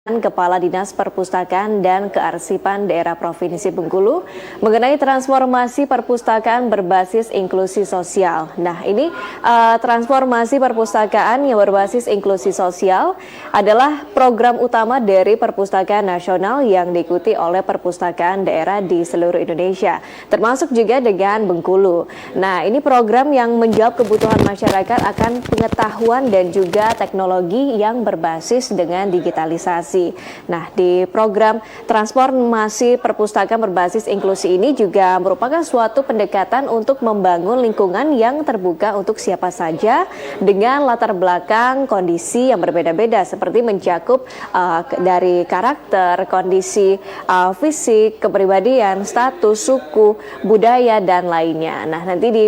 Kepala Dinas Perpustakaan dan Kearsipan Daerah Provinsi Bengkulu mengenai transformasi perpustakaan berbasis inklusi sosial. Nah, ini transformasi perpustakaan yang berbasis inklusi sosial adalah program utama dari Perpustakaan Nasional yang diikuti oleh perpustakaan daerah di seluruh Indonesia, termasuk juga dengan Bengkulu. Nah, ini program yang menjawab kebutuhan masyarakat akan pengetahuan dan juga teknologi yang berbasis dengan digitalisasi. Nah, di program transformasi perpustakaan berbasis inklusi ini juga merupakan suatu pendekatan untuk membangun lingkungan yang terbuka untuk siapa saja dengan latar belakang kondisi yang berbeda-beda, seperti mencakup dari karakter, kondisi fisik, kepribadian, status, suku, budaya, dan lainnya. Nah, nanti di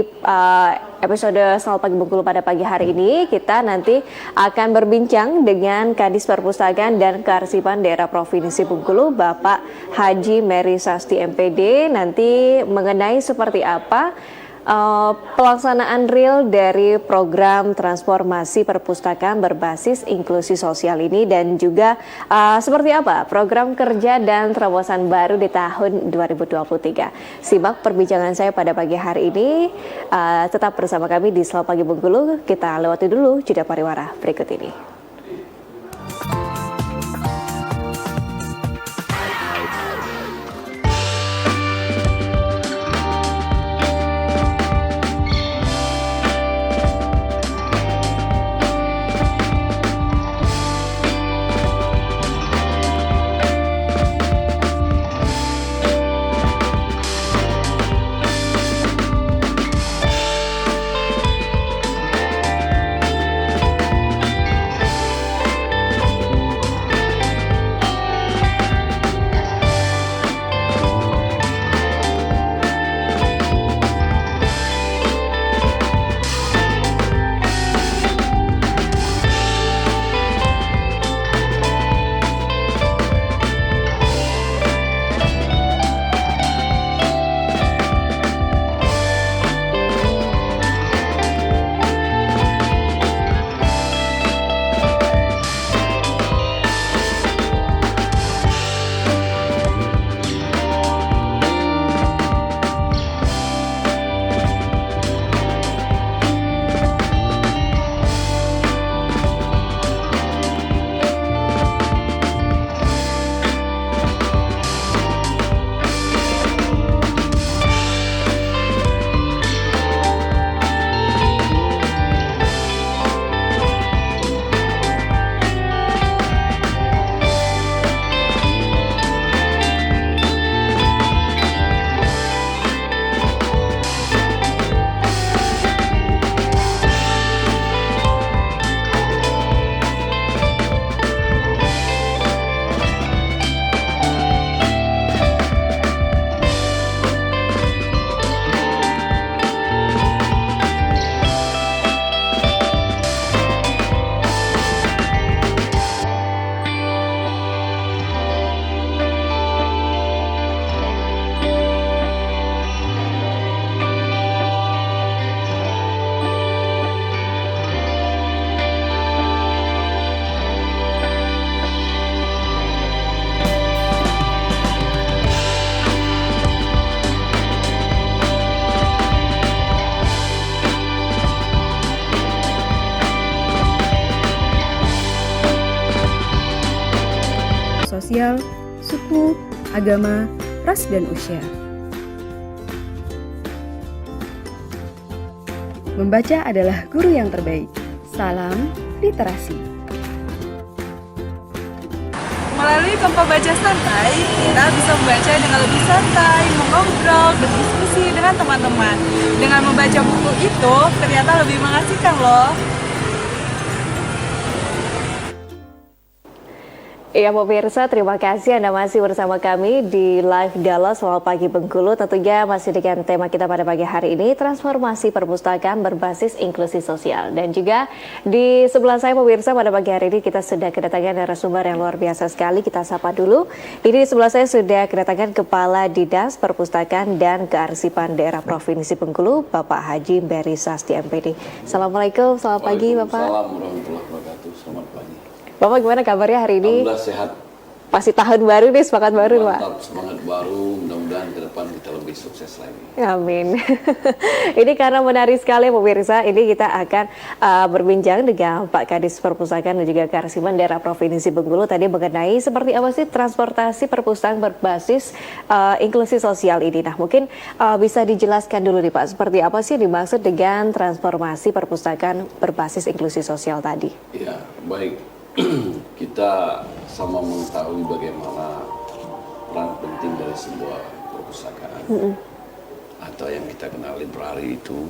episode Selamat Pagi Bengkulu pada pagi hari ini kita nanti akan berbincang dengan Kadis Perpustakaan dan Kearsipan Daerah Provinsi Bengkulu, Bapak Haji Mary Sasti MPD, nanti mengenai seperti apa pelaksanaan real dari program transformasi perpustakaan berbasis inklusi sosial ini, dan juga seperti apa program kerja dan terobosan baru di tahun 2023. Simak perbincangan saya pada pagi hari ini. Tetap bersama kami di Selamat Pagi Bengkulu. Kita lewati dulu jeda pariwara berikut ini. Sosial, suku, agama, ras, dan usia. Membaca adalah guru yang terbaik. Salam literasi. Melalui Kompa Baca Santai, kita bisa membaca dengan lebih santai, mengobrol, berdiskusi dengan teman-teman. Dengan membaca buku itu, ternyata lebih mengasihkan loh. Ya pemirsa, terima kasih Anda masih bersama kami di Live Dialog Selamat Pagi Bengkulu. Tentunya masih dengan tema kita pada pagi hari ini, transformasi perpustakaan berbasis inklusi sosial. Dan juga di sebelah saya pemirsa, pada pagi hari ini kita sudah kedatangan narasumber yang luar biasa sekali. Kita sapa dulu. Ini di sebelah saya sudah kedatangan Kepala Dinas Perpustakaan dan Kearsipan Daerah Provinsi Bengkulu, Bapak Haji Beri Sasti MPD. Assalamualaikum, selamat pagi Bapak. Assalamualaikum warahmatullahi wabarakatuh, selamat pagi. Bapak gimana kabarnya hari ini? Alhamdulillah sehat. Pasti tahun baru nih, semangat baru Pak. Mantap, semangat baru, mudah-mudahan ke depan kita lebih sukses lagi. Amin. Ini karena menarik sekali pemirsa, ini kita akan berbincang dengan Pak Kadis Perpustakaan dan juga Kearsipan Daerah Provinsi Bengkulu tadi mengenai seperti apa sih transportasi perpustakaan berbasis inklusi sosial ini. Nah mungkin bisa dijelaskan dulu nih Pak, seperti apa sih dimaksud dengan transformasi perpustakaan berbasis inklusi sosial tadi? Ya, baik. Kita sama mengetahui bagaimana peran penting dari sebuah perpustakaan atau yang kita kenal library itu,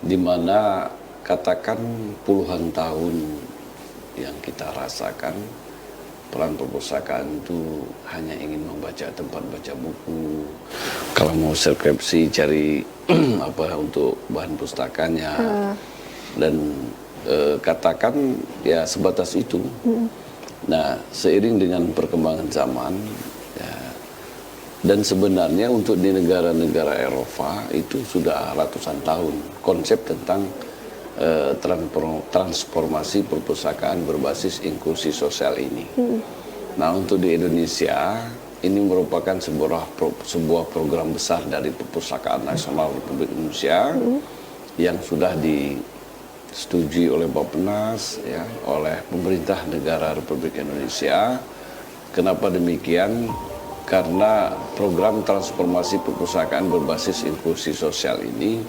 di mana katakan puluhan tahun yang kita rasakan peran perpustakaan itu hanya ingin membaca tempat baca buku, kalau mau skripsi cari apa untuk bahan pustakanya dan katakan ya sebatas itu. Nah, seiring dengan perkembangan zaman ya, dan sebenarnya untuk di negara-negara Eropa itu sudah ratusan tahun konsep tentang transformasi perpustakaan berbasis inklusi sosial ini. Nah, untuk di Indonesia ini merupakan sebuah program besar dari Perpustakaan Nasional Republik Indonesia yang sudah disetujui oleh Bappenas, ya, oleh pemerintah negara Republik Indonesia. Kenapa demikian? Karena program transformasi perpustakaan berbasis inklusi sosial ini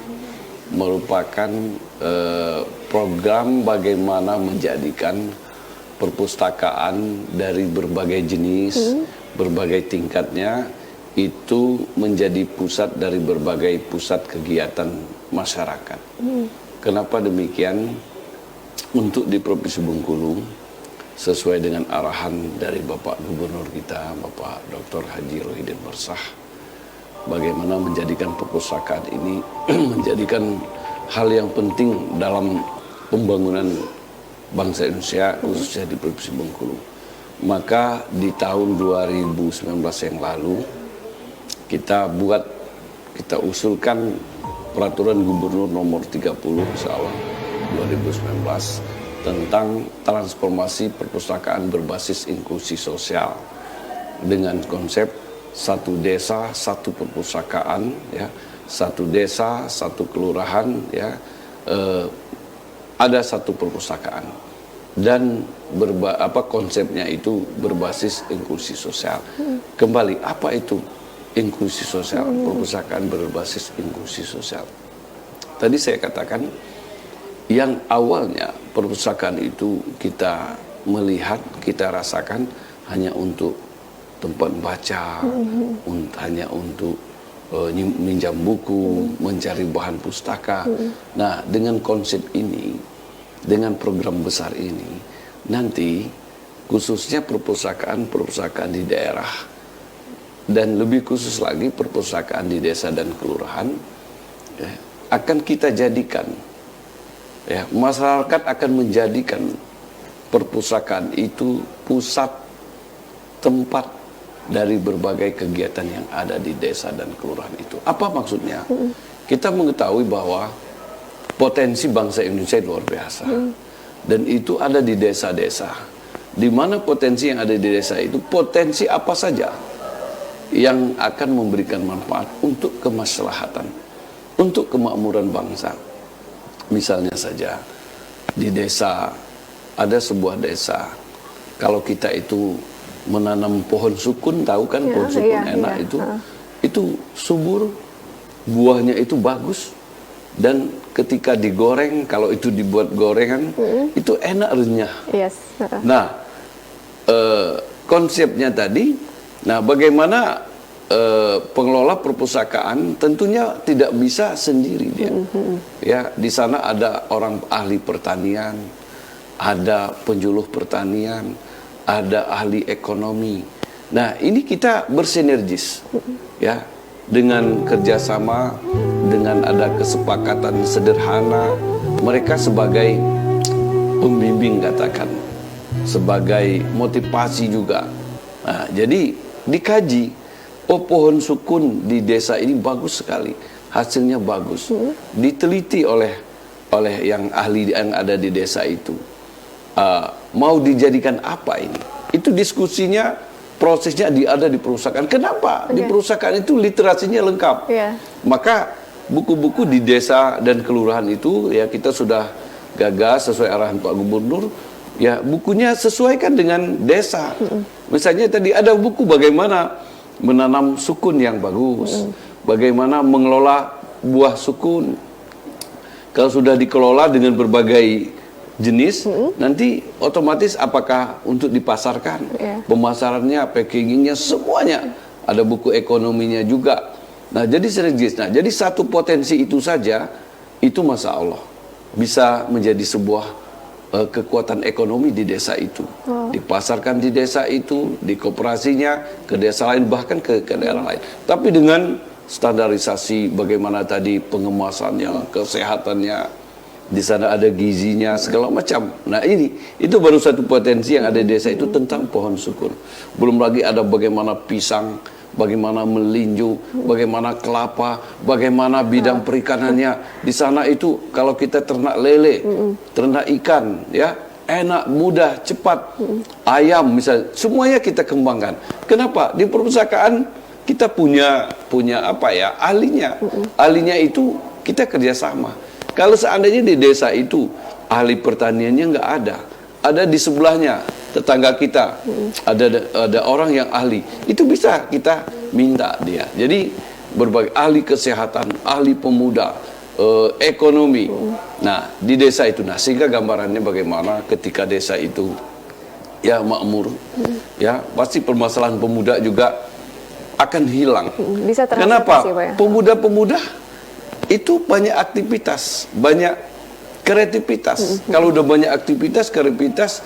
merupakan program bagaimana menjadikan perpustakaan dari berbagai jenis, berbagai tingkatnya, itu menjadi pusat dari berbagai pusat kegiatan masyarakat. Kenapa demikian? Untuk di Provinsi Bengkulu, sesuai dengan arahan dari Bapak Gubernur kita, Bapak Dr. Haji Rohidin Barsah, bagaimana menjadikan perpustakaan ini menjadikan hal yang penting dalam pembangunan bangsa Indonesia, khususnya di Provinsi Bengkulu. Maka di tahun 2019 yang lalu, kita usulkan Peraturan Gubernur Nomor 30 Insya-Allah 2019 tentang transformasi perpustakaan berbasis inklusi sosial dengan konsep satu desa satu perpustakaan, ya, satu desa satu kelurahan, ya, ada satu perpustakaan dan konsepnya itu berbasis inklusi sosial. Kembali, apa itu inklusi sosial, perpustakaan berbasis inklusi sosial? Tadi saya katakan yang awalnya perpustakaan itu kita melihat, kita rasakan hanya untuk tempat baca, hanya untuk minjam buku, mencari bahan pustaka. Nah, dengan konsep ini, dengan program besar ini, nanti khususnya perpustakaan di daerah dan lebih khusus lagi perpustakaan di desa dan kelurahan, ya, akan kita jadikan, ya, masyarakat akan menjadikan perpustakaan itu pusat tempat dari berbagai kegiatan yang ada di desa dan kelurahan itu. Apa maksudnya? Kita mengetahui bahwa potensi bangsa Indonesia luar biasa, dan itu ada di desa-desa. Di mana potensi yang ada di desa itu, potensi apa saja yang akan memberikan manfaat untuk kemaslahatan, untuk kemakmuran bangsa. Misalnya saja, di desa, ada sebuah desa, kalau kita itu menanam pohon sukun, tahu kan pohon sukun enak itu subur, buahnya itu bagus, dan ketika digoreng, kalau itu dibuat gorengan, itu enak renyah. Nah, konsepnya tadi, nah, bagaimana pengelola perpustakaan tentunya tidak bisa sendiri dia. Ya, di sana ada orang ahli pertanian, ada penjuluh pertanian, ada ahli ekonomi. Nah, ini kita bersinergis, ya, dengan kerjasama, dengan ada kesepakatan sederhana. Mereka sebagai pembimbing katakan, sebagai motivasi juga. Nah, jadi dikaji, oh pohon sukun di desa ini bagus sekali, hasilnya bagus. Diteliti oleh yang ahli yang ada di desa itu. Mau dijadikan apa ini? Itu diskusinya, prosesnya ada di perusahaan. Kenapa? Di perusahaan itu literasinya lengkap. Maka buku-buku di desa dan kelurahan itu ya kita sudah gagas sesuai arahan Pak Gubernur. Ya bukunya sesuaikan dengan desa. Misalnya tadi ada buku bagaimana menanam sukun yang bagus, bagaimana mengelola buah sukun. Kalau sudah dikelola dengan berbagai jenis, nanti otomatis apakah untuk dipasarkan, pemasarannya, packagingnya, semuanya ada buku ekonominya juga. Nah jadi sinergis. Nah jadi satu potensi itu saja, itu masya Allah bisa menjadi sebuah kekuatan ekonomi di desa itu, dipasarkan di desa itu, di koperasinya ke desa lain, bahkan ke daerah lain. Tapi dengan standarisasi bagaimana tadi pengemasannya, kesehatannya, di sana ada gizinya segala macam. Nah itu baru satu potensi yang ada di desa itu tentang pohon sukun. Belum lagi ada bagaimana pisang, bagaimana melinju, bagaimana kelapa, bagaimana bidang perikanannya. Di sana itu kalau kita ternak lele, ternak ikan, ya enak, mudah, cepat. Ayam misalnya, semuanya kita kembangkan. Kenapa? Di perpustakaan kita punya apa ya, ahlinya. Ahlinya itu kita kerjasama. Kalau seandainya di desa itu ahli pertaniannya nggak ada di sebelahnya tetangga kita ada orang yang ahli, itu bisa kita minta dia. Jadi berbagai ahli kesehatan, ahli pemuda, ekonomi. Nah di desa itu, nah sehingga gambarannya bagaimana ketika desa itu ya makmur, ya pasti permasalahan pemuda juga akan hilang. Bisa Kenapa? Pak, ya? Pemuda-pemuda itu banyak aktivitas, banyak kreativitas. Kalau udah banyak aktivitas, kreativitas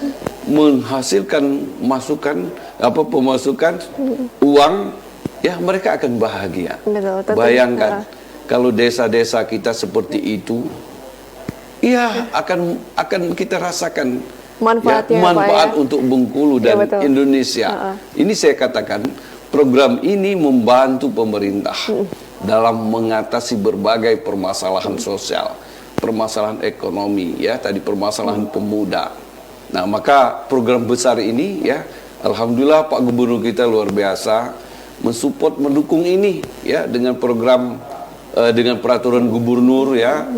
menghasilkan pemasukan uang, ya mereka akan bahagia. Betul, Bayangkan kalau desa-desa kita seperti itu, ya akan kita rasakan manfaatnya, manfaat Pak, ya? untuk Bengkulu dan Indonesia. Ini saya katakan program ini membantu pemerintah dalam mengatasi berbagai permasalahan sosial, permasalahan ekonomi, ya tadi permasalahan pemuda. Nah maka program besar ini ya alhamdulillah Pak Gubernur kita luar biasa mensupport, mendukung ini ya dengan program dengan peraturan gubernur ya.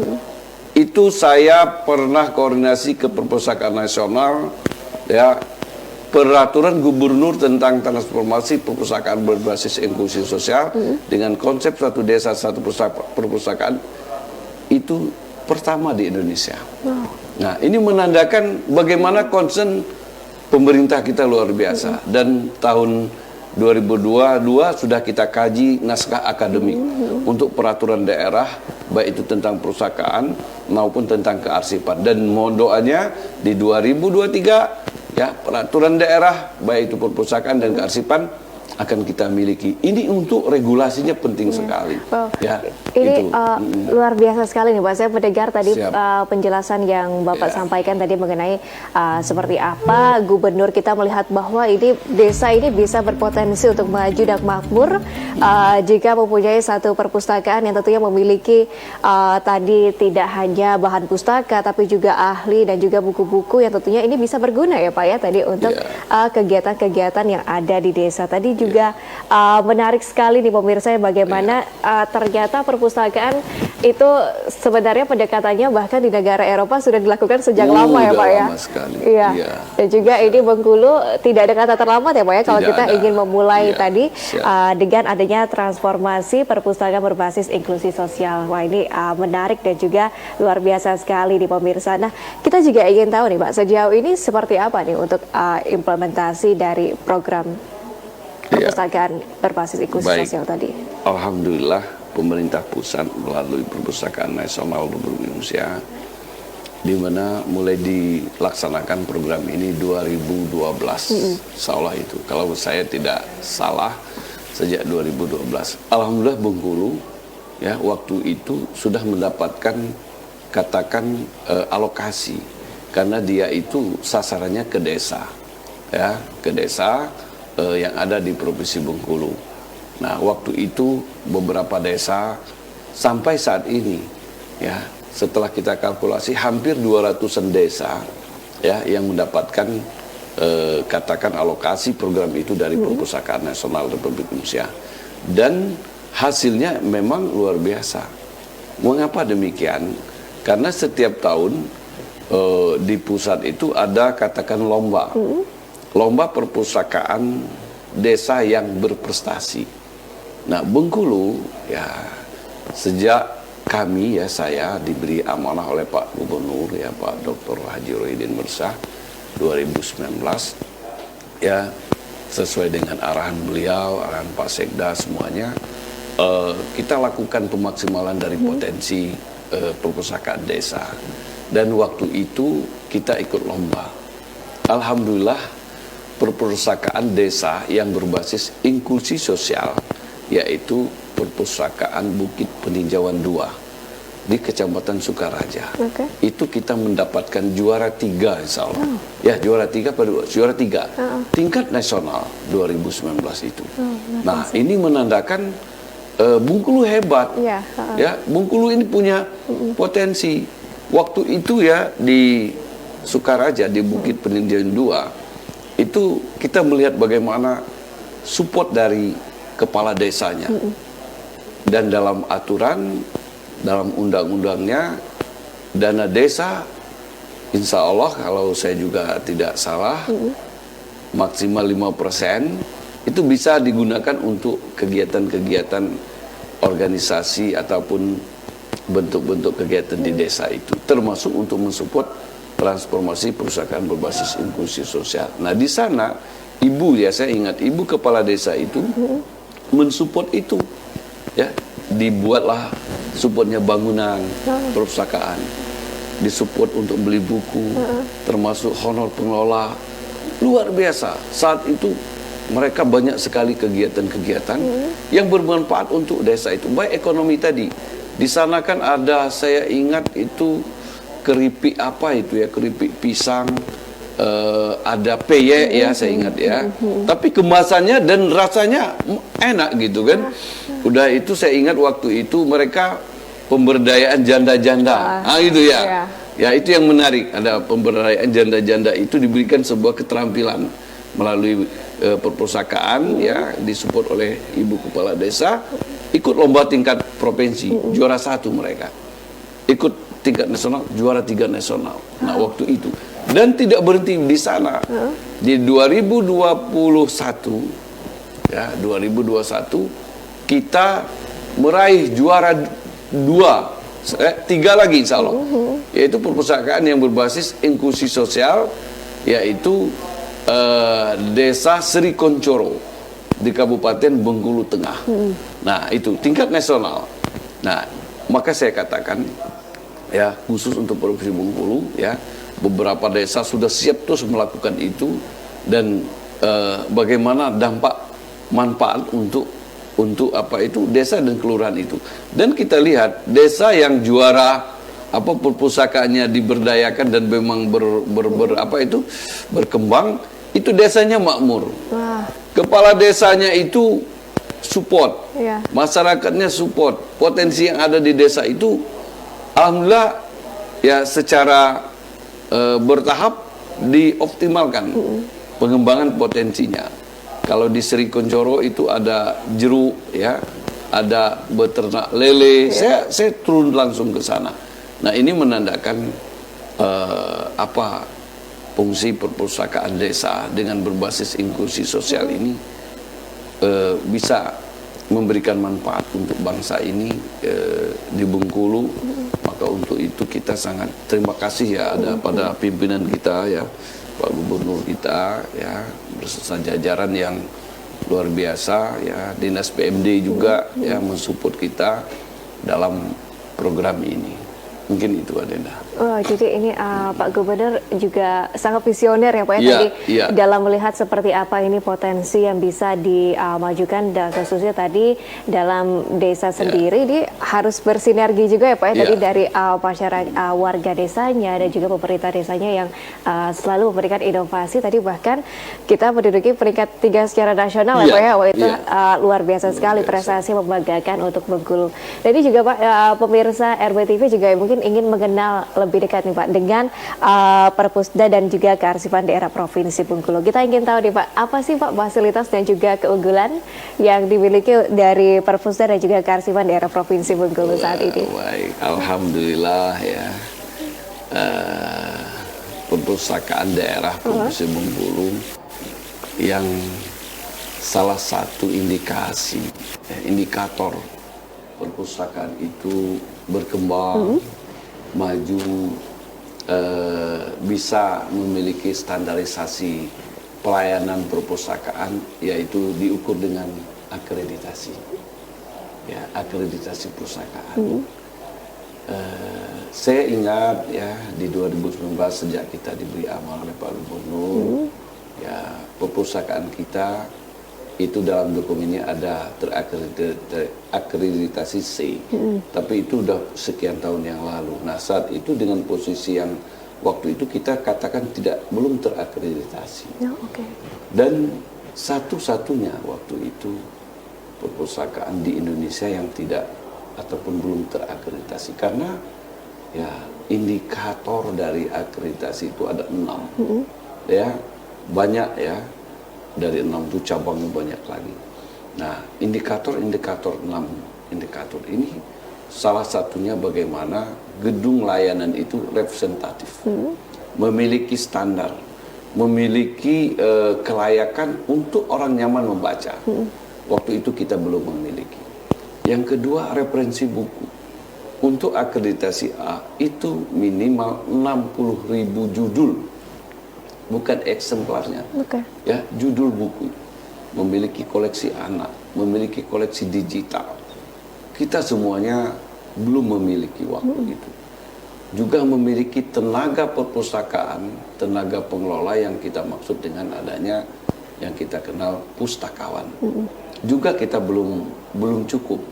Itu saya pernah koordinasi ke Perpustakaan Nasional ya, peraturan gubernur tentang transformasi perpustakaan berbasis inklusi sosial dengan konsep satu desa satu perpustakaan itu pertama di Indonesia. Nah ini menandakan bagaimana concern pemerintah kita luar biasa. Dan tahun 2022 sudah kita kaji naskah akademik untuk peraturan daerah, baik itu tentang perpustakaan maupun tentang kearsipan. Dan mohon doanya di 2023 ya peraturan daerah baik itu perpustakaan dan kearsipan akan kita miliki. Ini untuk regulasinya penting sekali. Ya, ini itu. Luar biasa sekali nih Pak. Saya mendengar tadi penjelasan yang Bapak sampaikan tadi mengenai seperti apa gubernur kita melihat bahwa ini desa ini bisa berpotensi untuk maju dan makmur jika mempunyai satu perpustakaan yang tentunya memiliki tadi tidak hanya bahan pustaka tapi juga ahli dan juga buku-buku yang tentunya ini bisa berguna ya Pak ya tadi untuk kegiatan-kegiatan yang ada di desa. Tadi juga menarik sekali nih pemirsa bagaimana ternyata perpustakaan itu sebenarnya pendekatannya bahkan di negara Eropa sudah dilakukan sejak lama ya Pak ya. Lama sekali. Iya. Dan juga ini Bengkulu tidak ada kata terlambat ya Pak ya kalau kita ingin memulai tadi dengan adanya transformasi perpustakaan berbasis inklusi sosial. Wah ini menarik dan juga luar biasa sekali nih pemirsa. Nah kita juga ingin tahu nih Pak sejauh ini seperti apa nih untuk implementasi dari program perpustakaan berbasis inklusi sosial tadi. Alhamdulillah pemerintah pusat melalui Perpustakaan Nasional Republik Indonesia di mana mulai dilaksanakan program ini 2012, insya Allah itu. Kalau saya tidak salah, sejak 2012. Alhamdulillah Bengkulu, ya waktu itu sudah mendapatkan katakan alokasi, karena dia itu sasarannya ke desa, ya ke desa yang ada di Provinsi Bengkulu. Nah waktu itu beberapa desa sampai saat ini, ya setelah kita kalkulasi hampir 200-an desa ya yang mendapatkan katakan alokasi program itu dari Perpustakaan Nasional Republik Indonesia, dan hasilnya memang luar biasa. Mengapa demikian? Karena setiap tahun di pusat itu ada katakan lomba perpustakaan desa yang berprestasi. Nah Bengkulu ya sejak kami ya saya diberi amanah oleh Pak Gubernur ya Pak Dr. Haji Rohidin Mirsah 2019 ya sesuai dengan arahan beliau, arahan Pak Sekda semuanya, kita lakukan pemaksimalan dari potensi perpustakaan desa, dan waktu itu kita ikut lomba. Alhamdulillah perpustakaan desa yang berbasis inklusi sosial, yaitu Perpustakaan Bukit Peninjauan 2 di Kecamatan Sukaraja. Itu kita mendapatkan juara 3 insya Allah. Ya juara 3 tingkat nasional 2019 itu. Nah ini menandakan Bengkulu hebat. Ya Bengkulu ini punya potensi. Waktu itu ya di Sukaraja di Bukit Peninjauan 2 itu kita melihat bagaimana support dari kepala desanya. Dan dalam aturan, dalam undang-undangnya, dana desa, insya Allah kalau saya juga tidak salah, maksimal 5% itu bisa digunakan untuk kegiatan-kegiatan organisasi ataupun bentuk-bentuk kegiatan di desa itu, termasuk untuk mensupport transformasi perpustakaan berbasis inklusi sosial. Nah di sana ibu ya saya ingat ibu kepala desa itu mensupport itu. Ya, dibuatlah supportnya bangunan perpustakaan, disupport untuk beli buku, termasuk honor pengelola, luar biasa. Saat itu mereka banyak sekali kegiatan-kegiatan yang bermanfaat untuk desa itu, baik ekonomi tadi. Di sana kan ada, saya ingat itu keripik apa itu ya, keripik pisang, ada peyek ya saya ingat ya, tapi kemasannya dan rasanya enak gitu kan. Udah itu saya ingat waktu itu mereka pemberdayaan janda-janda, itu ya. Ya itu yang menarik, ada pemberdayaan janda-janda itu diberikan sebuah keterampilan melalui perpustakaan ya, disupport oleh ibu kepala desa, ikut lomba tingkat provinsi, juara 1 mereka, ikut tingkat nasional, juara 3 nasional. Nah waktu itu, dan tidak berhenti di sana. Di 2021 ya 2021 kita meraih juara 3 lagi insya Allah, yaitu perpustakaan yang berbasis inklusi sosial, yaitu Desa Sri Koncoro di Kabupaten Bengkulu Tengah. Nah itu tingkat nasional. Nah maka saya katakan ya khusus untuk Provinsi Bengkulu ya, beberapa desa sudah siap terus melakukan itu, dan bagaimana dampak manfaat untuk apa itu desa dan kelurahan itu. Dan kita lihat desa yang juara apa perpustakaannya diberdayakan dan memang berkembang, itu desanya makmur. Kepala desanya itu support, masyarakatnya support, potensi yang ada di desa itu alhamdulillah ya secara bertahap dioptimalkan pengembangan potensinya. Kalau di Sri Koncoro itu ada jeruk ya, ada beternak lele. Saya turun langsung ke sana. Nah ini menandakan apa fungsi perpustakaan desa dengan berbasis inklusi sosial ini bisa memberikan manfaat untuk bangsa ini di Bengkulu. Maka untuk itu kita sangat terima kasih ya ada pada pimpinan kita ya, Pak Gubernur kita ya, beserta jajaran yang luar biasa ya, Dinas PMD juga ya mensupport kita dalam program ini. Mungkin itu Adenda. Oh, jadi ini Pak Gubernur juga sangat visioner ya Pak ya, Iya, tadi iya. dalam melihat seperti apa ini potensi yang bisa dimajukan dan khususnya tadi dalam desa sendiri ini harus bersinergi juga ya Pak ya, tadi Iya. dari masyarakat warga desanya dan juga pemerintah desanya yang selalu memberikan inovasi. Tadi bahkan kita menduduki peringkat 3 secara nasional ya Iya, Pak ya, wah itu iya. luar biasa sekali prestasi membanggakan untuk Bengkulu. Dan ini juga Pak, pemirsa RBTV juga mungkin ingin mengenal lebih dekat nih Pak dengan Perpusda dan juga kearsipan daerah Provinsi Bengkulu. Kita ingin tahu nih Pak, apa sih Pak fasilitas dan juga keunggulan yang dimiliki dari Perpusda dan juga kearsipan daerah Provinsi Bengkulu saat ini? Baik, alhamdulillah ya. Perpustakaan daerah Provinsi Bengkulu yang salah satu indikator perpustakaan itu berkembang, maju, bisa memiliki standarisasi pelayanan perpustakaan, yaitu diukur dengan akreditasi, ya, akreditasi perpustakaan. Saya ingat ya di 2019 sejak kita diberi amanah oleh Pak Gubernur, ya perpustakaan kita itu dalam dokumennya ada terakreditasi C, tapi itu udah sekian tahun yang lalu. Nah saat itu dengan posisi yang waktu itu kita katakan belum terakreditasi, dan satu-satunya waktu itu perpustakaan di Indonesia yang tidak ataupun belum terakreditasi, karena ya indikator dari akreditasi itu ada 6, ya banyak ya. Dari 6 itu cabangnya banyak lagi. Nah, indikator 6 indikator ini salah satunya bagaimana gedung layanan itu representatif, memiliki standar, memiliki kelayakan untuk orang nyaman membaca. Waktu itu kita belum memiliki. Yang kedua, referensi buku. Untuk akreditasi A itu minimal 60.000 judul. Bukan eksemplarnya, ya judul buku, memiliki koleksi anak, memiliki koleksi digital. Kita semuanya belum memiliki waktu itu. Juga memiliki tenaga perpustakaan, tenaga pengelola yang kita maksud dengan adanya yang kita kenal pustakawan. Juga kita belum cukup,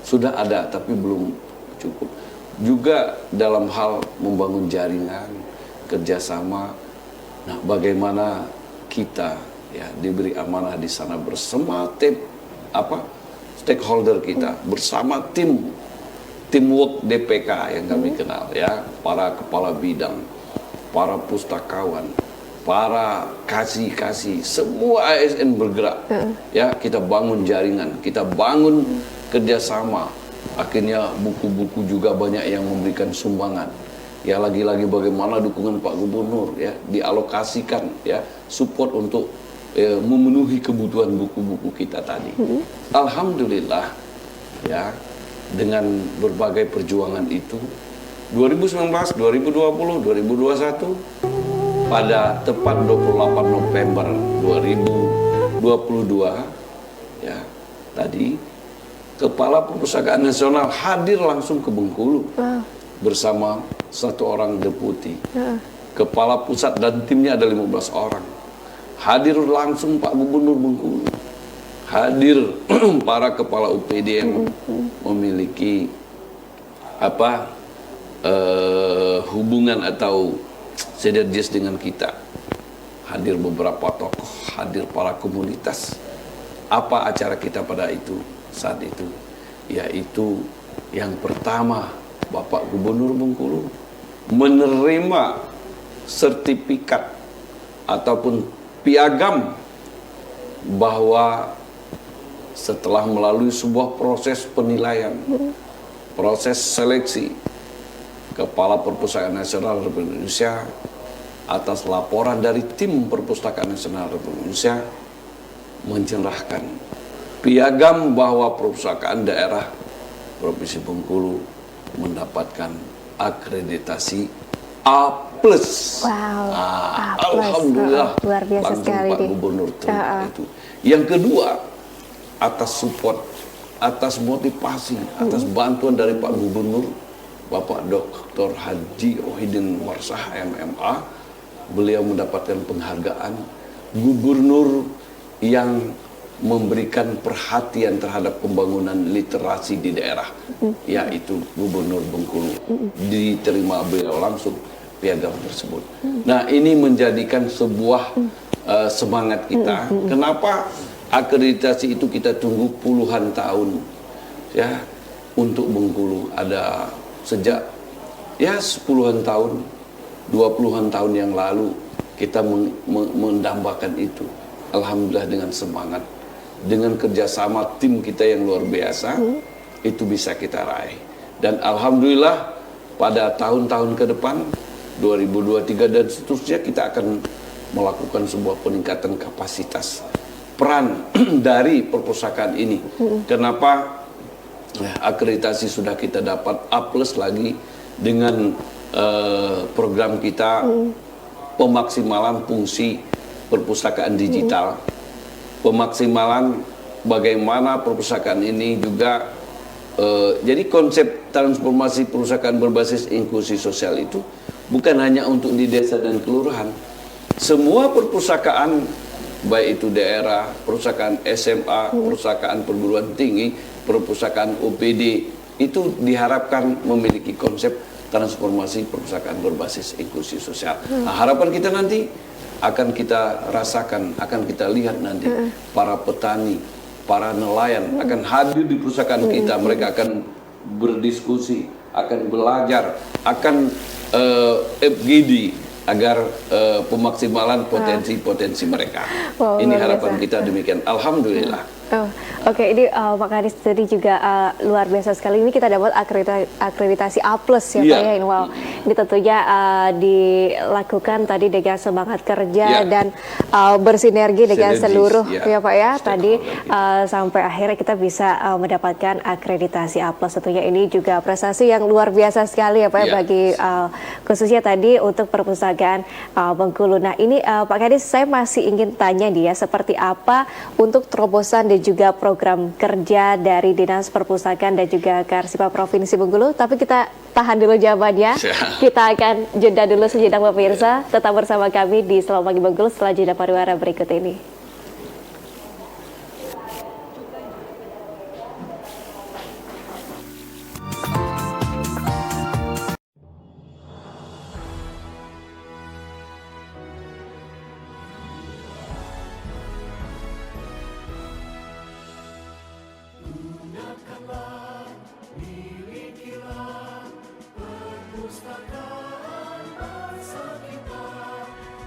sudah ada tapi belum cukup. Juga dalam hal membangun jaringan, kerjasama. Nah, bagaimana kita ya diberi amanah di sana bersama stakeholder kita, bersama teamwork DPK yang kami kenal ya, para kepala bidang, para pustakawan, para kasih, semua ASN bergerak. Ya, kita bangun jaringan, kita bangun kerjasama. Akhirnya buku-buku juga banyak yang memberikan sumbangan. Ya lagi-lagi bagaimana dukungan Pak Gubernur ya dialokasikan ya support untuk memenuhi kebutuhan buku-buku kita tadi. Alhamdulillah ya dengan berbagai perjuangan itu 2019, 2020, 2021 pada tepat 28 November 2022 ya tadi Kepala Perpustakaan Nasional hadir langsung ke Bengkulu bersama satu orang deputi, kepala pusat dan timnya ada 15 orang. Hadir langsung Pak Gubernur Bengkulu, hadir para kepala UPD yang memiliki hubungan atau sinergis dengan kita. Hadir beberapa tokoh, hadir para komunitas. Apa acara kita pada saat itu? Yaitu yang pertama Bapak Gubernur Bengkulu menerima sertifikat ataupun piagam bahwa setelah melalui sebuah proses penilaian, proses seleksi Kepala Perpustakaan Nasional Republik Indonesia atas laporan dari tim Perpustakaan Nasional Republik Indonesia menyerahkan piagam bahwa perpustakaan daerah Provinsi Bengkulu mendapatkan akreditasi A+. Wow, A+. Alhamdulillah, luar biasa langsung sekali Pak nih. Gubernur terima itu. Yang kedua, atas support, atas motivasi, atas bantuan dari Pak Gubernur, Bapak Dr. Haji Rohidin Marsah MMA, beliau mendapatkan penghargaan gubernur yang memberikan perhatian terhadap pembangunan literasi di daerah, yaitu Gubernur Bengkulu. Diterima beliau langsung piagam tersebut. Nah, ini menjadikan sebuah semangat kita. Kenapa akreditasi itu kita tunggu puluhan tahun ya untuk Bengkulu? Ada sejak ya 10-an tahun, 20-an tahun yang lalu kita mendambakan itu. Alhamdulillah dengan semangat, dengan kerjasama tim kita yang luar biasa, itu bisa kita raih. Dan alhamdulillah pada tahun-tahun ke depan 2023 dan seterusnya kita akan melakukan sebuah peningkatan kapasitas peran dari perpustakaan ini. Kenapa akreditasi sudah kita dapat A+ lagi dengan program kita pemaksimalan fungsi perpustakaan digital, pemaksimalan bagaimana perpustakaan ini juga jadi konsep transformasi perpustakaan berbasis inklusi sosial itu bukan hanya untuk di desa dan kelurahan. Semua perpustakaan, baik itu daerah, perpustakaan SMA, perpustakaan perguruan tinggi, perpustakaan OPD, itu diharapkan memiliki konsep transformasi perpustakaan berbasis inklusi sosial. Nah, harapan kita nanti akan kita rasakan, akan kita lihat nanti para petani, para nelayan akan hadir di perpustakaan kita. Mereka akan berdiskusi, akan belajar, akan FGD agar pemaksimalan potensi-potensi mereka. Wow, Ini luar harapan biasa. kita demikian. Alhamdulillah. Oh, oke, ini Pak Kadis tadi juga luar biasa sekali. Ini kita dapat akreditasi A+ ya Pak Iya. ya. Wow, ini tentunya dilakukan tadi dengan semangat kerja Iya. dan bersinergi dengan Sinergis, seluruh ya. ya Pak ya. Tadi Stakeholder sampai akhirnya kita bisa mendapatkan akreditasi A+. Tentunya ini juga prestasi yang luar biasa sekali ya Pak ya, Iya. bagi khususnya tadi untuk perpustakaan Bengkulu. Nah, ini Pak Kadis, saya masih ingin tanya dia seperti apa untuk terobosan dan juga program kerja dari Dinas Perpustakaan dan juga Kearsipan Provinsi Bengkulu. Tapi kita tahan dulu jawabannya. Siap. Kita akan jeda dulu sejenak pemirsa. Tetap bersama kami di Selamat Pagi Bengkulu setelah jeda pariwara berikut ini.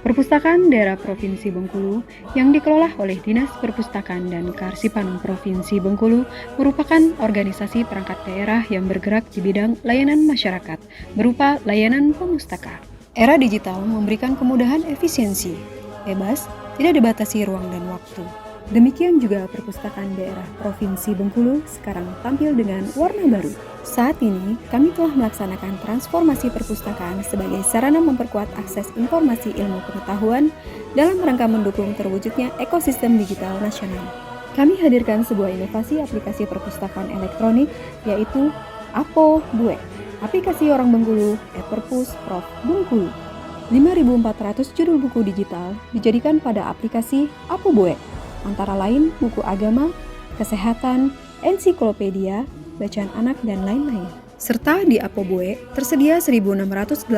Perpustakaan Daerah Provinsi Bengkulu yang dikelola oleh Dinas Perpustakaan dan Kearsipan Provinsi Bengkulu merupakan organisasi perangkat daerah yang bergerak di bidang layanan masyarakat berupa layanan pemustaka. Era digital memberikan kemudahan efisiensi, bebas, tidak dibatasi ruang dan waktu. Demikian juga Perpustakaan Daerah Provinsi Bengkulu sekarang tampil dengan warna baru. Saat ini, kami telah melaksanakan transformasi perpustakaan sebagai sarana memperkuat akses informasi ilmu pengetahuan dalam rangka mendukung terwujudnya ekosistem digital nasional. Kami hadirkan sebuah inovasi aplikasi perpustakaan elektronik, yaitu Apo Bue, aplikasi orang Bengkulu, e-Perpus Prof Bengkulu. 5.400 judul buku digital dijadikan pada aplikasi Apo Bue, antara lain buku agama, kesehatan, ensiklopedia, bacaan anak, dan lain-lain. Serta di Apo Bue tersedia 1.686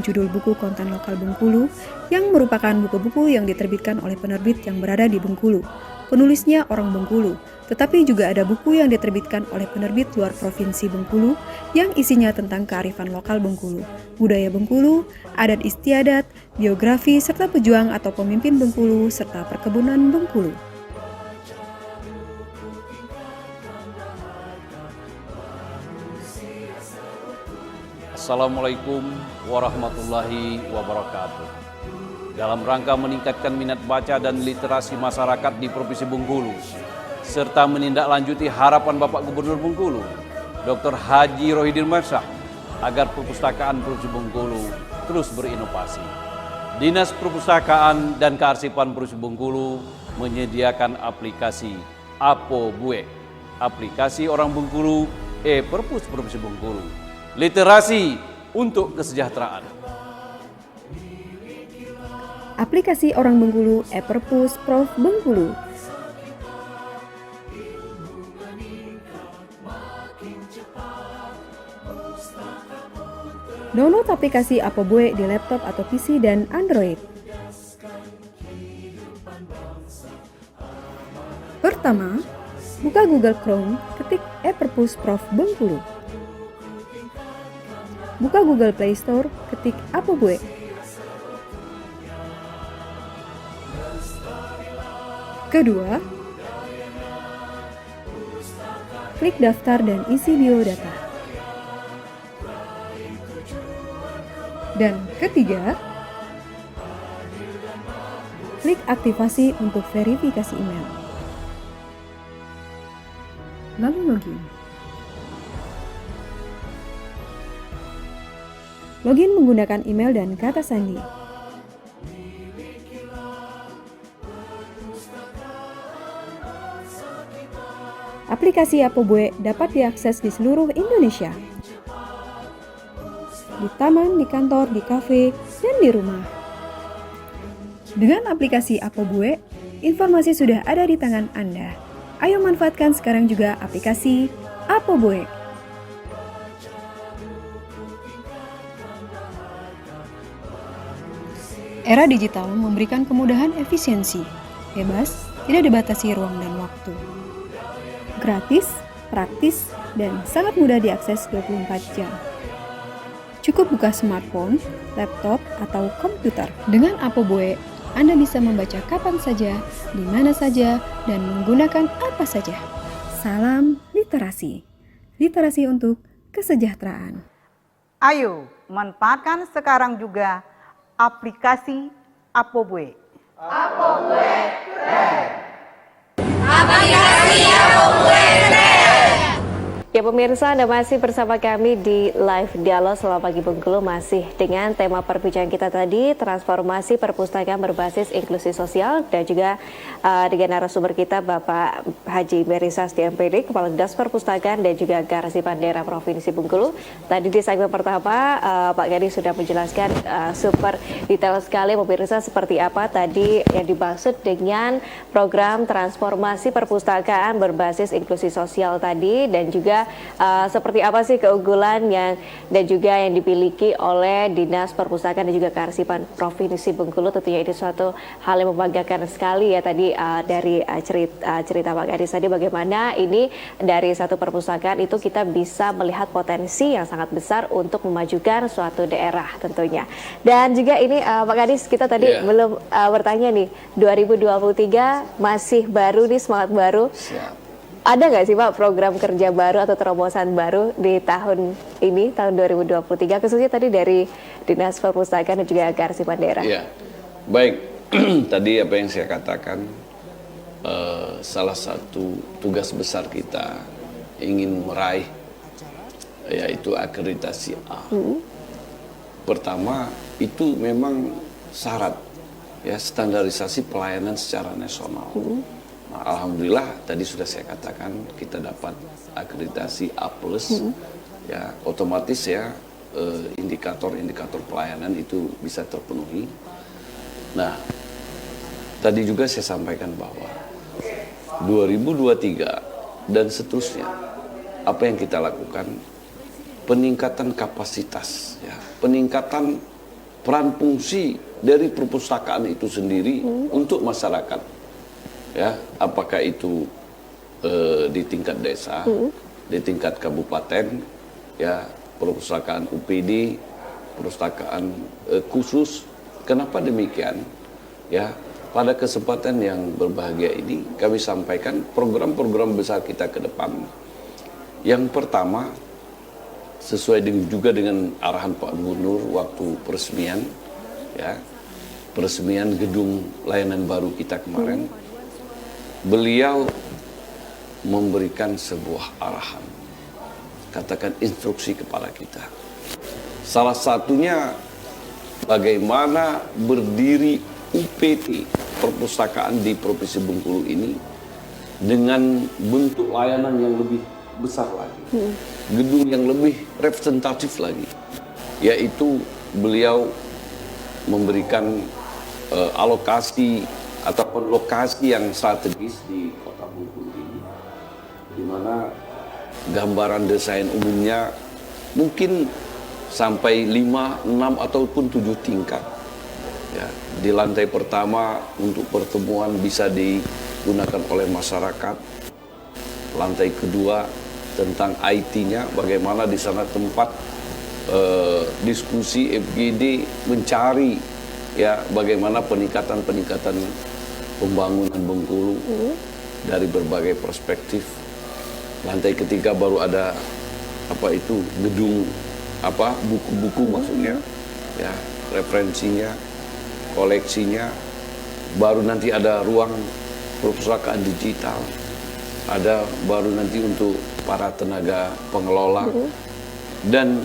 judul buku konten lokal Bengkulu yang merupakan buku-buku yang diterbitkan oleh penerbit yang berada di Bengkulu. Penulisnya orang Bengkulu, tetapi juga ada buku yang diterbitkan oleh penerbit luar Provinsi Bengkulu yang isinya tentang kearifan lokal Bengkulu, budaya Bengkulu, adat istiadat, biografi, serta pejuang atau pemimpin Bengkulu, serta perkebunan Bengkulu. Assalamualaikum warahmatullahi wabarakatuh. Dalam rangka meningkatkan minat baca dan literasi masyarakat di Provinsi Bengkulu, serta menindaklanjuti harapan Bapak Gubernur Bengkulu, Dr. Haji Rohidin Marsah, agar perpustakaan Provinsi Bengkulu terus berinovasi. Dinas Perpustakaan dan Kearsipan Provinsi Bengkulu menyediakan aplikasi Apo Bue, aplikasi orang Bengkulu, e-Perpus Provinsi Bengkulu, Literasi untuk kesejahteraan. Aplikasi Orang Bengkulu e-Perpus Prof Bengkulu. Download aplikasi Apobue di laptop atau PC dan Android. Pertama, buka Google Chrome, ketik e-Perpus Prof Bengkulu. Buka Google Play Store, ketik Apobue. Kedua, klik daftar dan isi biodata. Dan ketiga, klik aktivasi untuk verifikasi email. Lalu login. Login menggunakan email dan kata sandi. Aplikasi Apobue dapat diakses di seluruh Indonesia. Di taman, di kantor, di kafe, dan di rumah. Dengan aplikasi Apobue, informasi sudah ada di tangan Anda. Ayo manfaatkan sekarang juga aplikasi Apobue. Era digital memberikan kemudahan efisiensi, bebas, tidak dibatasi ruang dan waktu. Gratis, praktis, dan sangat mudah diakses 24 jam. Cukup buka smartphone, laptop, atau komputer. Dengan Apobue, Anda bisa membaca kapan saja, di mana saja, dan menggunakan apa saja. Salam literasi. Literasi untuk kesejahteraan. Ayo, manfaatkan sekarang juga aplikasi Apobue. Ya pemirsa, Anda masih bersama kami di Live Dialog Selamat Pagi Bengkulu, masih dengan tema perbincangan kita tadi, transformasi perpustakaan berbasis inklusi sosial, dan juga dengan narasumber kita Bapak Haji Merisas DMPD, Kepala Dinas Perpustakaan dan juga Kearsipan Daerah Provinsi Bengkulu. Tadi di segmen pertama Pak Gadi sudah menjelaskan super detail sekali pemirsa seperti apa tadi yang dimaksud dengan program transformasi perpustakaan berbasis inklusi sosial tadi, dan juga seperti apa sih keunggulan dan juga yang dimiliki oleh Dinas Perpustakaan dan juga Kearsipan Provinsi Bengkulu. Tentunya itu suatu hal yang membanggakan sekali ya tadi dari cerita Pak Gadis tadi, bagaimana ini dari satu perpustakaan itu kita bisa melihat potensi yang sangat besar untuk memajukan suatu daerah tentunya. Dan juga ini Pak Gadis, kita tadi belum bertanya nih, 2023 masih baru nih, semangat baru. Siap. Ada nggak sih Pak program kerja baru atau terobosan baru di tahun ini, tahun 2023, khususnya tadi dari Dinas Perpustakaan dan juga Kearsipan Daerah? Ya, baik. Tadi apa yang saya katakan, salah satu tugas besar kita ingin meraih yaitu akreditasi A. Pertama, itu memang syarat ya standarisasi pelayanan secara nasional. Nah, alhamdulillah tadi sudah saya katakan kita dapat akreditasi A+, ya otomatis ya indikator-indikator pelayanan itu bisa terpenuhi. Nah, tadi juga saya sampaikan bahwa 2023 dan seterusnya apa yang kita lakukan, peningkatan kapasitas, ya, peningkatan peran fungsi dari perpustakaan itu sendiri untuk masyarakat. Ya, apakah itu di tingkat desa, di tingkat kabupaten, ya perpustakaan UPD, perpustakaan khusus. Kenapa demikian? Ya, pada kesempatan yang berbahagia ini kami sampaikan program-program besar kita ke depan. Yang pertama, sesuai juga dengan arahan Pak Gubernur waktu peresmian, ya peresmian gedung layanan baru kita kemarin. Beliau memberikan sebuah arahan, katakan instruksi kepada kita. Salah satunya bagaimana berdiri UPT perpustakaan di Provinsi Bengkulu ini dengan bentuk layanan yang lebih besar lagi, gedung yang lebih representatif lagi, yaitu beliau memberikan alokasi ataupun lokasi yang strategis di kota Bengkulu ini, di mana gambaran desain umumnya mungkin sampai 5, 6 ataupun 7 tingkat. Ya, di lantai pertama untuk pertemuan bisa digunakan oleh masyarakat. Lantai kedua tentang IT-nya, bagaimana di sana tempat diskusi FGD mencari ya bagaimana peningkatan pembangunan Bengkulu dari berbagai perspektif. Lantai ketiga baru ada gedung buku-buku maksudnya ya, referensinya, koleksinya. Baru nanti ada ruang perpustakaan digital, ada baru nanti untuk para tenaga pengelola, dan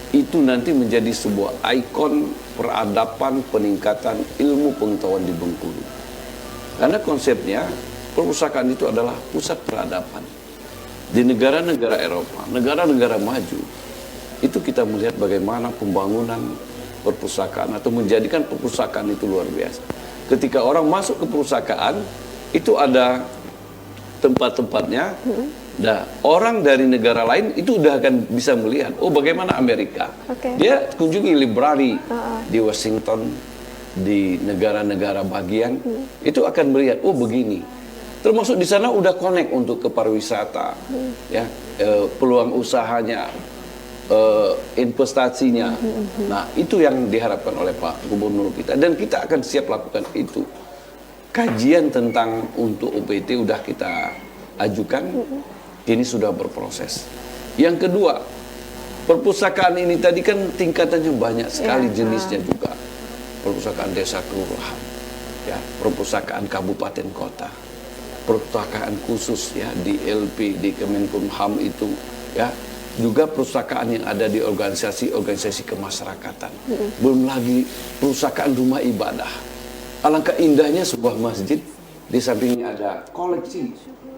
itu nanti menjadi sebuah ikon peradaban peningkatan ilmu pengetahuan di Bengkulu. Karena konsepnya perpustakaan itu adalah pusat peradaban. Di negara-negara Eropa, negara-negara maju, itu kita melihat bagaimana pembangunan perpustakaan atau menjadikan perpustakaan itu luar biasa. Ketika orang masuk ke perpustakaan, itu ada tempat-tempatnya. Nah, orang dari negara lain itu udah akan bisa melihat, oh bagaimana Amerika. Dia kunjungi library di Washington, di negara-negara bagian, itu akan melihat, oh begini. Termasuk di sana udah connect untuk ke pariwisata, ya, peluang usahanya, investasinya. Nah, itu yang diharapkan oleh Pak Gubernur kita, dan kita akan siap lakukan itu. Kajian tentang untuk OPT udah kita ajukan, ini sudah berproses. Yang kedua, perpustakaan ini tadi kan tingkatannya banyak sekali jenisnya juga. Perpustakaan desa kelurahan, ya, perpustakaan kabupaten kota, perpustakaan khusus ya di LP, di Kemenkumham itu, ya, juga perpustakaan yang ada di organisasi kemasyarakatan. Belum lagi perpustakaan rumah ibadah. Alangkah indahnya sebuah masjid, di sampingnya ada koleksi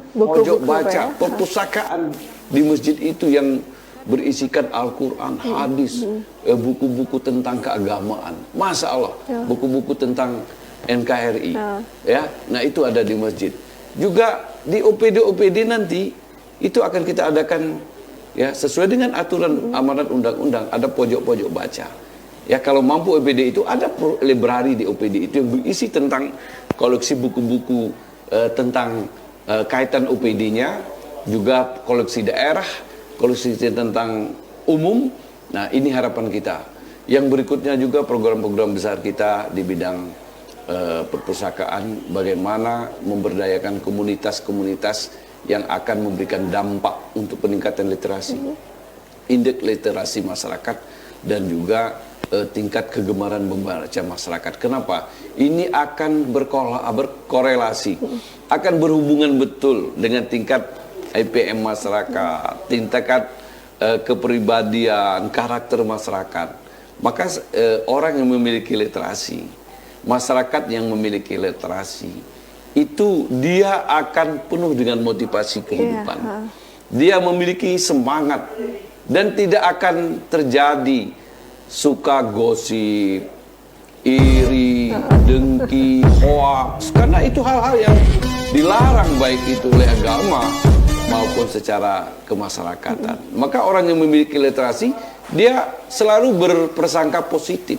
pojok baca, perpustakaan di masjid itu yang berisikan Al-Quran, hadis, buku-buku tentang keagamaan. Masya Allah, buku-buku tentang NKRI, ya. Nah, itu ada di masjid. Juga di OPD nanti itu akan kita adakan ya sesuai dengan aturan amanat undang-undang, ada pojok-pojok baca. Ya, kalau mampu OPD itu ada library di OPD itu yang berisi tentang koleksi buku-buku tentang kaitan OPD-nya, juga koleksi daerah, koleksi tentang umum. Nah, ini harapan kita. Yang berikutnya juga program-program besar kita di bidang perpustakaan, bagaimana memberdayakan komunitas-komunitas yang akan memberikan dampak untuk peningkatan literasi, indeks literasi masyarakat, dan juga tingkat kegemaran membaca masyarakat. Kenapa? Ini akan berkorelasi, akan berhubungan betul dengan tingkat IPM masyarakat, tingkat kepribadian, karakter masyarakat. Maka orang yang memiliki literasi, masyarakat yang memiliki literasi, itu dia akan penuh dengan motivasi kehidupan. Dia memiliki semangat dan tidak akan terjadi suka gosip, iri, dengki, hoaks, karena itu hal-hal yang dilarang baik itu oleh agama maupun secara kemasyarakatan. Maka orang yang memiliki literasi, dia selalu berprasangka positif.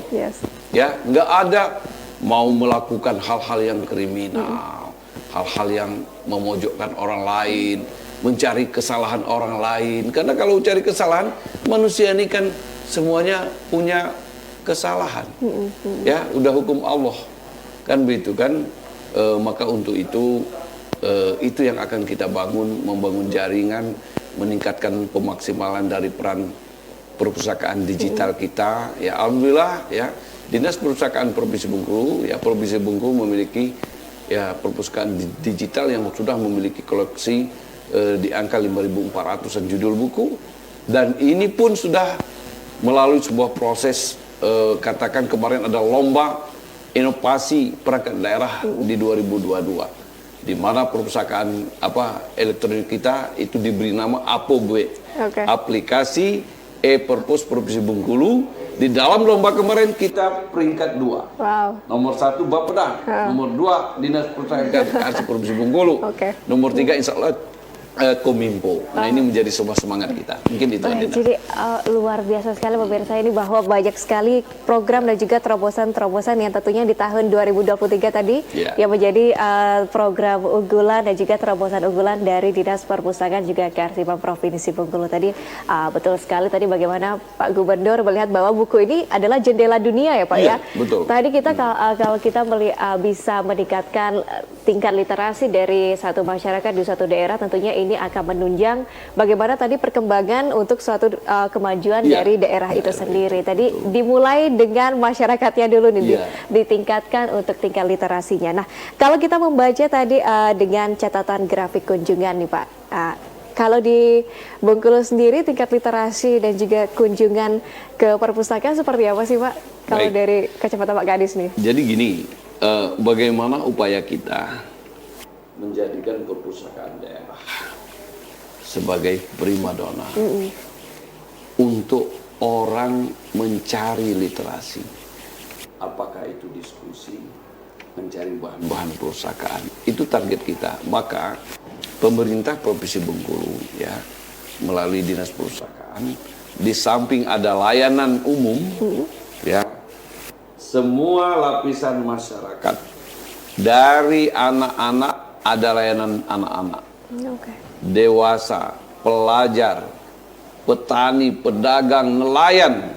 Ya, nggak ada mau melakukan hal-hal yang kriminal, hal-hal yang memojokkan orang lain, mencari kesalahan orang lain. Karena kalau cari kesalahan, manusia ini kan semuanya punya kesalahan. Ya, udah hukum Allah. Kan begitu kan? Maka untuk itu yang akan kita bangun, membangun jaringan, meningkatkan pemaksimalan dari peran perpustakaan digital kita. Ya, alhamdulillah ya, Dinas Perpustakaan Provinsi Bengkulu, ya, Provinsi Bengkulu memiliki ya perpustakaan digital yang sudah memiliki koleksi di angka 5.400-an judul buku, dan ini pun sudah melalui sebuah proses, katakan kemarin ada lomba inovasi perangkat daerah di 2022. di mana perpustakaan elektronik kita itu diberi nama APOBUE, Oke. aplikasi e-perpus Provinsi Bengkulu. Di dalam lomba kemarin kita peringkat 2. Wow. Nomor 1 Bapeda, nomor 2 Dinas Perpustakaan Provinsi Bengkulu, Oke. nomor 3 insya Allah Kominfo. Nah ini menjadi sebuah semangat kita. Mungkin itu Adinda. Jadi luar biasa sekali pemirsa ini bahwa banyak sekali program dan juga terobosan-terobosan yang tentunya di tahun 2023 tadi Ya. yang menjadi program unggulan dan juga terobosan unggulan dari Dinas Perpustakaan juga Kearsipan Provinsi Bengkulu tadi. Betul sekali tadi bagaimana Pak Gubernur melihat bahwa buku ini adalah jendela dunia ya Pak Iya, ya. betul. Tadi kita kalau kita bisa meningkatkan tingkat literasi dari satu masyarakat di suatu daerah, tentunya ini akan menunjang bagaimana tadi perkembangan untuk suatu kemajuan Iya. dari daerah itu sendiri. Tadi dimulai dengan masyarakatnya dulu nih, Iya. ditingkatkan untuk tingkat literasinya. Nah, kalau kita membaca tadi dengan catatan grafik kunjungan nih Pak, kalau di Bengkulu sendiri tingkat literasi dan juga kunjungan ke perpustakaan seperti apa sih Pak? Kalau Baik. dari kacamata Pak Gadis nih. Jadi gini, bagaimana upaya kita menjadikan perpustakaan daerah sebagai primadona untuk orang mencari literasi. Apakah itu diskusi, mencari bahan-bahan perpustakaan, itu target kita. Maka pemerintah Provinsi Bengkulu ya melalui Dinas Perpustakaan, di samping ada layanan umum ya, semua lapisan masyarakat dari anak-anak ada layanan anak-anak, Oke. dewasa, pelajar, petani, pedagang, nelayan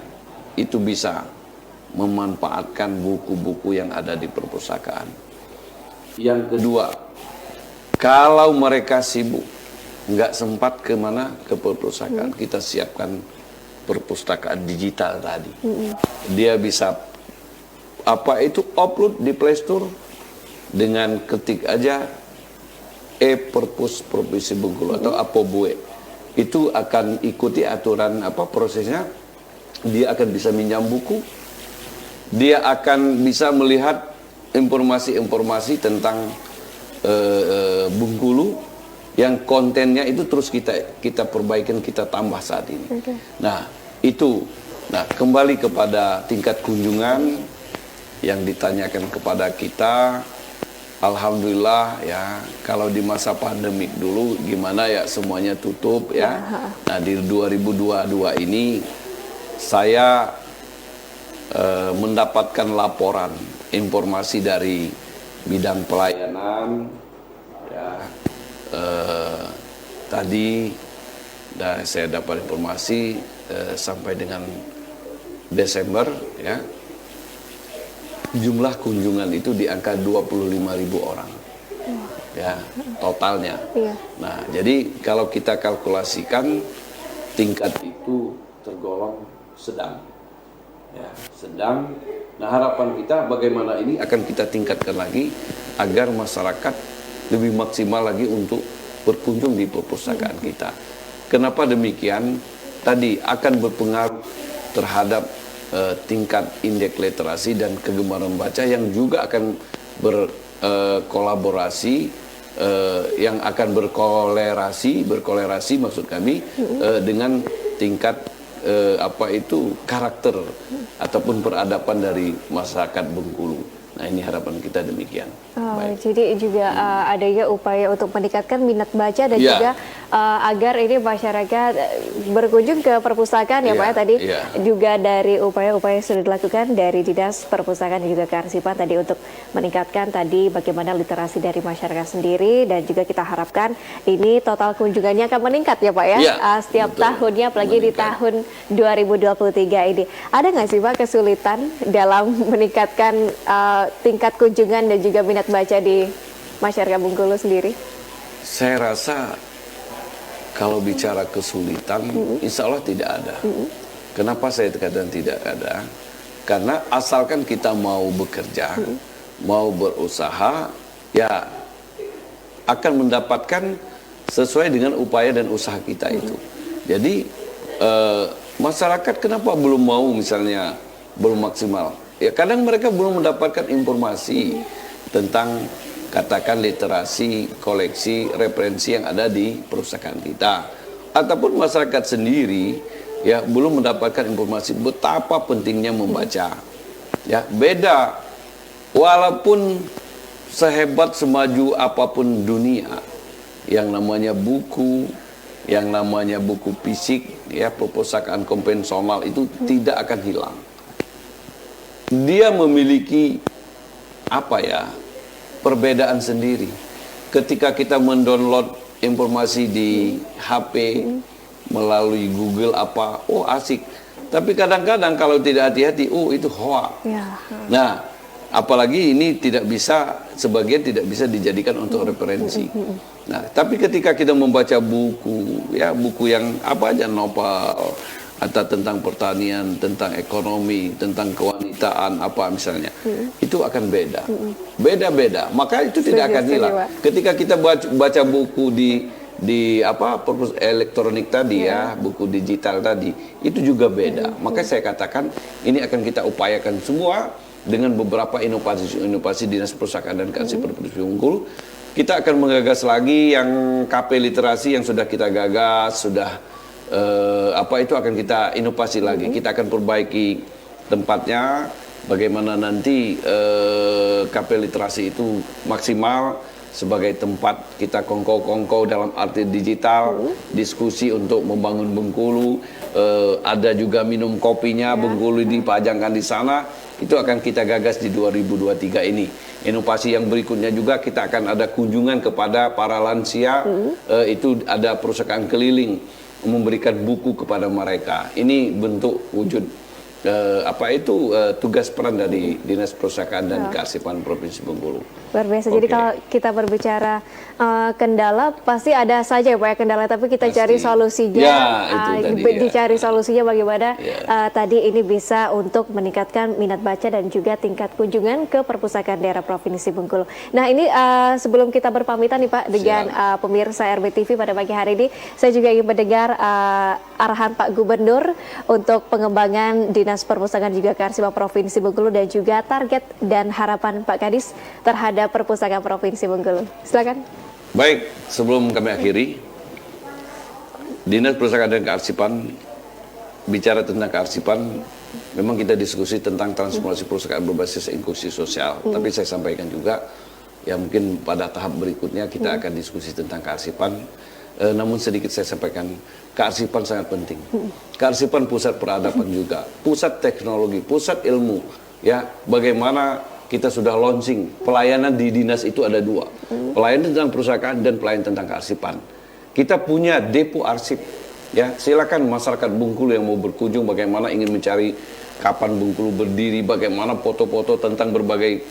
itu bisa memanfaatkan buku-buku yang ada di perpustakaan. Yang kedua, kalau mereka sibuk, nggak sempat kemana ke perpustakaan, kita siapkan perpustakaan digital tadi. Dia bisa upload di Play Store dengan ketik aja e-perpus Provinsi Bengkulu atau APOBUE. Itu akan ikuti aturan prosesnya. Dia akan bisa minjam buku. Dia akan bisa melihat informasi-informasi tentang Bengkulu yang kontennya itu terus kita perbaikan, kita tambah saat ini. Nah, itu. Nah, kembali kepada tingkat kunjungan yang ditanyakan kepada kita. Alhamdulillah ya, kalau di masa pandemik dulu gimana ya, semuanya tutup ya. Nah, di 2022 ini saya mendapatkan laporan informasi dari bidang pelayanan ya, tadi saya dapat informasi sampai dengan Desember ya, jumlah kunjungan itu di angka 25.000 orang ya totalnya. Iya. Nah, jadi kalau kita kalkulasikan tingkat itu tergolong sedang ya, sedang. Nah, harapan kita bagaimana ini akan kita tingkatkan lagi agar masyarakat lebih maksimal lagi untuk berkunjung di perpustakaan kita. Kenapa demikian? Tadi akan berpengaruh terhadap tingkat indeks literasi dan kegemaran baca yang juga akan berkolaborasi, yang akan berkolerasi maksud kami dengan tingkat karakter ataupun peradaban dari masyarakat Bengkulu. Nah, ini harapan kita demikian. Baik. Jadi juga adanya upaya untuk meningkatkan minat baca dan Ya. juga agar ini masyarakat berkunjung ke perpustakaan ya Ya, Pak ya, tadi ya. juga dari upaya-upaya yang sudah dilakukan dari Dinas Perpustakaan dan juga Kearsipan tadi untuk meningkatkan tadi bagaimana literasi dari masyarakat sendiri, dan juga kita harapkan ini total kunjungannya akan meningkat ya Pak ya, Ya, setiap betul. tahunnya, apalagi di Meningkat. tahun 2023 ini. Ada nggak sih Pak kesulitan dalam meningkatkan tingkat kunjungan dan juga minat baca di masyarakat Bengkulu sendiri? Saya rasa kalau bicara kesulitan, insya Allah tidak ada. Kenapa saya katakan tidak ada? Karena asalkan kita mau bekerja, mau berusaha, ya akan mendapatkan sesuai dengan upaya dan usaha kita itu. Jadi masyarakat kenapa belum mau, misalnya belum maksimal? Ya kadang mereka belum mendapatkan informasi tentang katakan literasi, koleksi, referensi yang ada di perpustakaan kita. Ataupun masyarakat sendiri ya belum mendapatkan informasi betapa pentingnya membaca. Ya, beda. Walaupun sehebat semaju apapun dunia, yang namanya buku, yang namanya buku fisik, ya perpustakaan konvensional itu tidak akan hilang. Dia memiliki apa ya, perbedaan sendiri. Ketika kita mendownload informasi di HP melalui Google apa, oh asik. Tapi kadang-kadang kalau tidak hati-hati, oh itu hoax. Ya. Nah, apalagi ini tidak bisa, sebagian tidak bisa dijadikan untuk referensi. Nah, tapi ketika kita membaca buku, ya buku yang apa aja, novel, atau tentang pertanian, tentang ekonomi, tentang kewanitaan, apa misalnya, itu akan beda. Beda-beda, maka itu tidak akan hilang. Ketika kita baca buku di apa elektronik tadi ya, buku digital tadi, itu juga beda. Maka saya katakan ini akan kita upayakan semua dengan beberapa inovasi Dinas Perpustakaan dan Kearsipan Provinsi Bengkulu. Kita akan menggagas lagi yang KP literasi yang sudah kita gagas, sudah apa itu akan kita inovasi lagi. Kita akan perbaiki tempatnya, bagaimana nanti KP literasi itu maksimal sebagai tempat kita kongko-kongko dalam arti digital, diskusi untuk membangun Bengkulu, ada juga minum kopinya, Bengkulu dipajangkan di sana. Itu akan kita gagas di 2023 ini. Inovasi yang berikutnya juga kita akan ada kunjungan kepada para lansia, itu ada perpustakaan keliling memberikan buku kepada mereka. Ini bentuk wujud tugas peran dari Dinas Perpustakaan dan Kearsipan Provinsi Bengkulu. Luar biasa. Jadi kalau kita berbicara kendala, pasti ada saja ya Pak ya kendala, tapi kita Pasti. cari solusinya. Ya, itu tadi, dicari solusinya bagaimana Ya. tadi ini bisa untuk meningkatkan minat baca dan juga tingkat kunjungan ke perpustakaan daerah Provinsi Bengkulu. Nah ini sebelum kita berpamitan nih Pak dengan pemirsa RBTV pada pagi hari ini, saya juga ingin mendengar arahan Pak Gubernur untuk pengembangan Dinas Perpustakaan juga Kearsipan Provinsi Bengkulu dan juga target dan harapan Pak Kadis terhadap Perpustakaan Provinsi Bengkulu. Silakan. Baik, sebelum kami akhiri, Dinas Perpustakaan dan Kearsipan bicara tentang kearsipan, memang kita diskusi tentang transformasi perpustakaan berbasis inklusi sosial. Tapi saya sampaikan juga, ya mungkin pada tahap berikutnya kita akan diskusi tentang kearsipan. Namun sedikit saya sampaikan, kearsipan sangat penting. Kearsipan pusat peradaban juga, pusat teknologi, pusat ilmu. Ya, bagaimana kita sudah launching pelayanan di dinas itu ada dua, pelayanan tentang perpustakaan dan pelayanan tentang kearsipan. Kita punya depo arsip. Ya, silakan masyarakat Bengkulu yang mau berkunjung, bagaimana ingin mencari kapan Bengkulu berdiri, bagaimana foto-foto tentang berbagai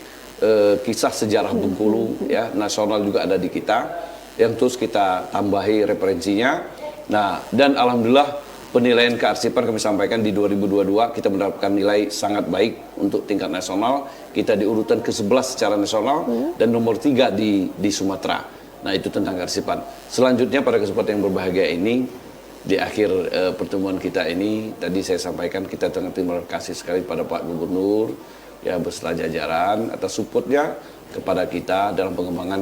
kisah sejarah Bengkulu, ya nasional juga ada di kita. Yang terus kita tambahi referensinya. Nah, dan alhamdulillah penilaian kearsipan kami sampaikan di 2022 kita mendapatkan nilai sangat baik untuk tingkat nasional. Kita di urutan ke-11 secara nasional dan nomor 3 di Sumatera. Nah, itu tentang kearsipan. Selanjutnya pada kesempatan yang berbahagia ini, di akhir pertemuan kita ini, tadi saya sampaikan kita terima kasih sekali pada Pak Gubernur ya beserta jajaran atas supportnya kepada kita dalam pengembangan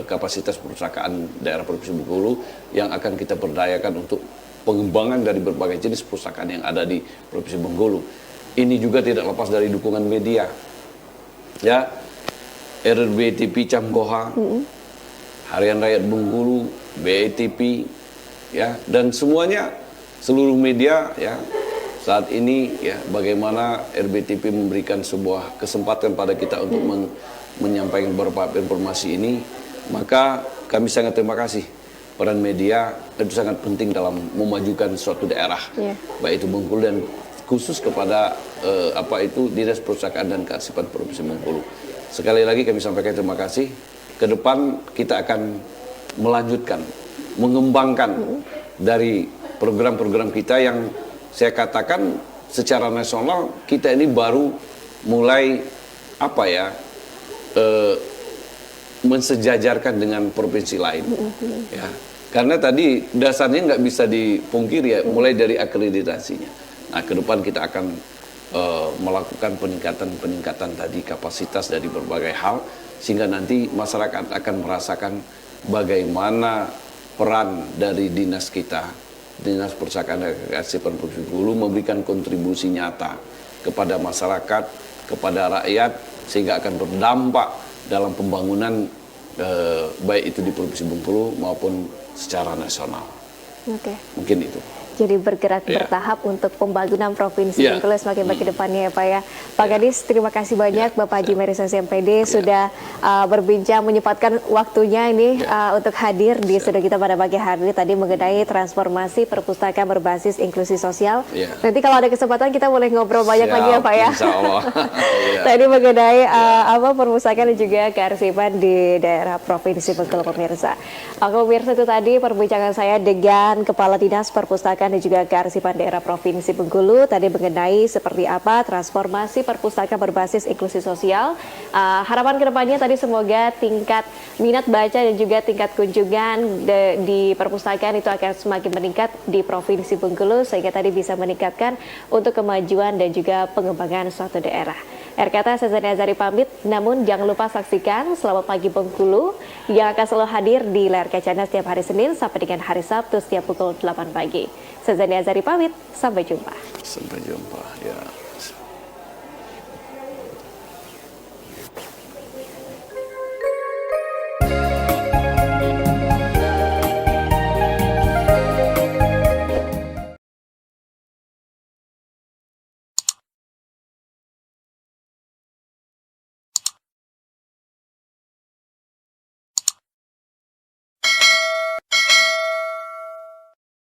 kapasitas perpustakaan daerah Provinsi Bengkulu yang akan kita berdayakan untuk pengembangan dari berbagai jenis perpustakaan yang ada di Provinsi Bengkulu. Ini juga tidak lepas dari dukungan media. Ya, RBTV Camkoha, Harian Rakyat Bengkulu, BETV, ya, dan semuanya seluruh media ya. Saat ini ya bagaimana RBTV memberikan sebuah kesempatan pada kita untuk menyampaikan beberapa informasi ini, maka kami sangat terima kasih. Peran media itu sangat penting dalam memajukan suatu daerah, baik itu Bengkulu dan khusus kepada Dinas Perpustakaan dan Kearsipan Provinsi Bengkulu. Sekali lagi kami sampaikan terima kasih. Ke depan kita akan melanjutkan, mengembangkan dari program-program kita yang saya katakan secara nasional kita ini baru mulai mensejajarkan dengan provinsi lain. Ya, karena tadi dasarnya nggak bisa dipungkiri ya, mulai dari akreditasinya. Nah, ke depan kita akan melakukan peningkatan tadi kapasitas dari berbagai hal, sehingga nanti masyarakat akan merasakan bagaimana peran dari dinas kita, Dinas Perpustakaan dan Kearsipan Provinsi Bengkulu, memberikan kontribusi nyata kepada masyarakat, kepada rakyat, sehingga akan berdampak dalam pembangunan baik itu di Provinsi Bengkulu maupun secara nasional. Oke. Mungkin itu. Jadi bergerak Ya. bertahap untuk pembangunan Provinsi Ya. Bengkulu semakin baik ke depannya ya Pak ya. Pak Gadis, terima kasih banyak Bapak Haji Merisasi MPD sudah berbincang, menyempatkan waktunya ini untuk hadir di studio kita pada pagi hari ini tadi mengenai transformasi perpustakaan berbasis inklusi sosial. Ya. Nanti kalau ada kesempatan kita boleh ngobrol banyak Siap, lagi ya Pak ya. Insya Allah. Ya. Tadi mengenai perpustakaan dan juga kearsipan di daerah Provinsi Bengkulu pemirsa. Pemirsa, itu tadi perbincangan saya dengan Kepala Dinas Perpustakaan dan juga Kearsipan Daerah Provinsi Bengkulu tadi mengenai seperti apa transformasi perpustakaan berbasis inklusi sosial. Harapan kedepannya tadi semoga tingkat minat baca dan juga tingkat kunjungan di perpustakaan itu akan semakin meningkat di Provinsi Bengkulu sehingga tadi bisa meningkatkan untuk kemajuan dan juga pengembangan suatu daerah. RKT Sezani Azari pamit, namun jangan lupa saksikan Selamat Pagi Bengkulu yang akan selalu hadir di layar kacanya setiap hari Senin sampai dengan hari Sabtu setiap pukul 8 pagi. Sezani Azari pamit, sampai jumpa. Sampai jumpa. Ya.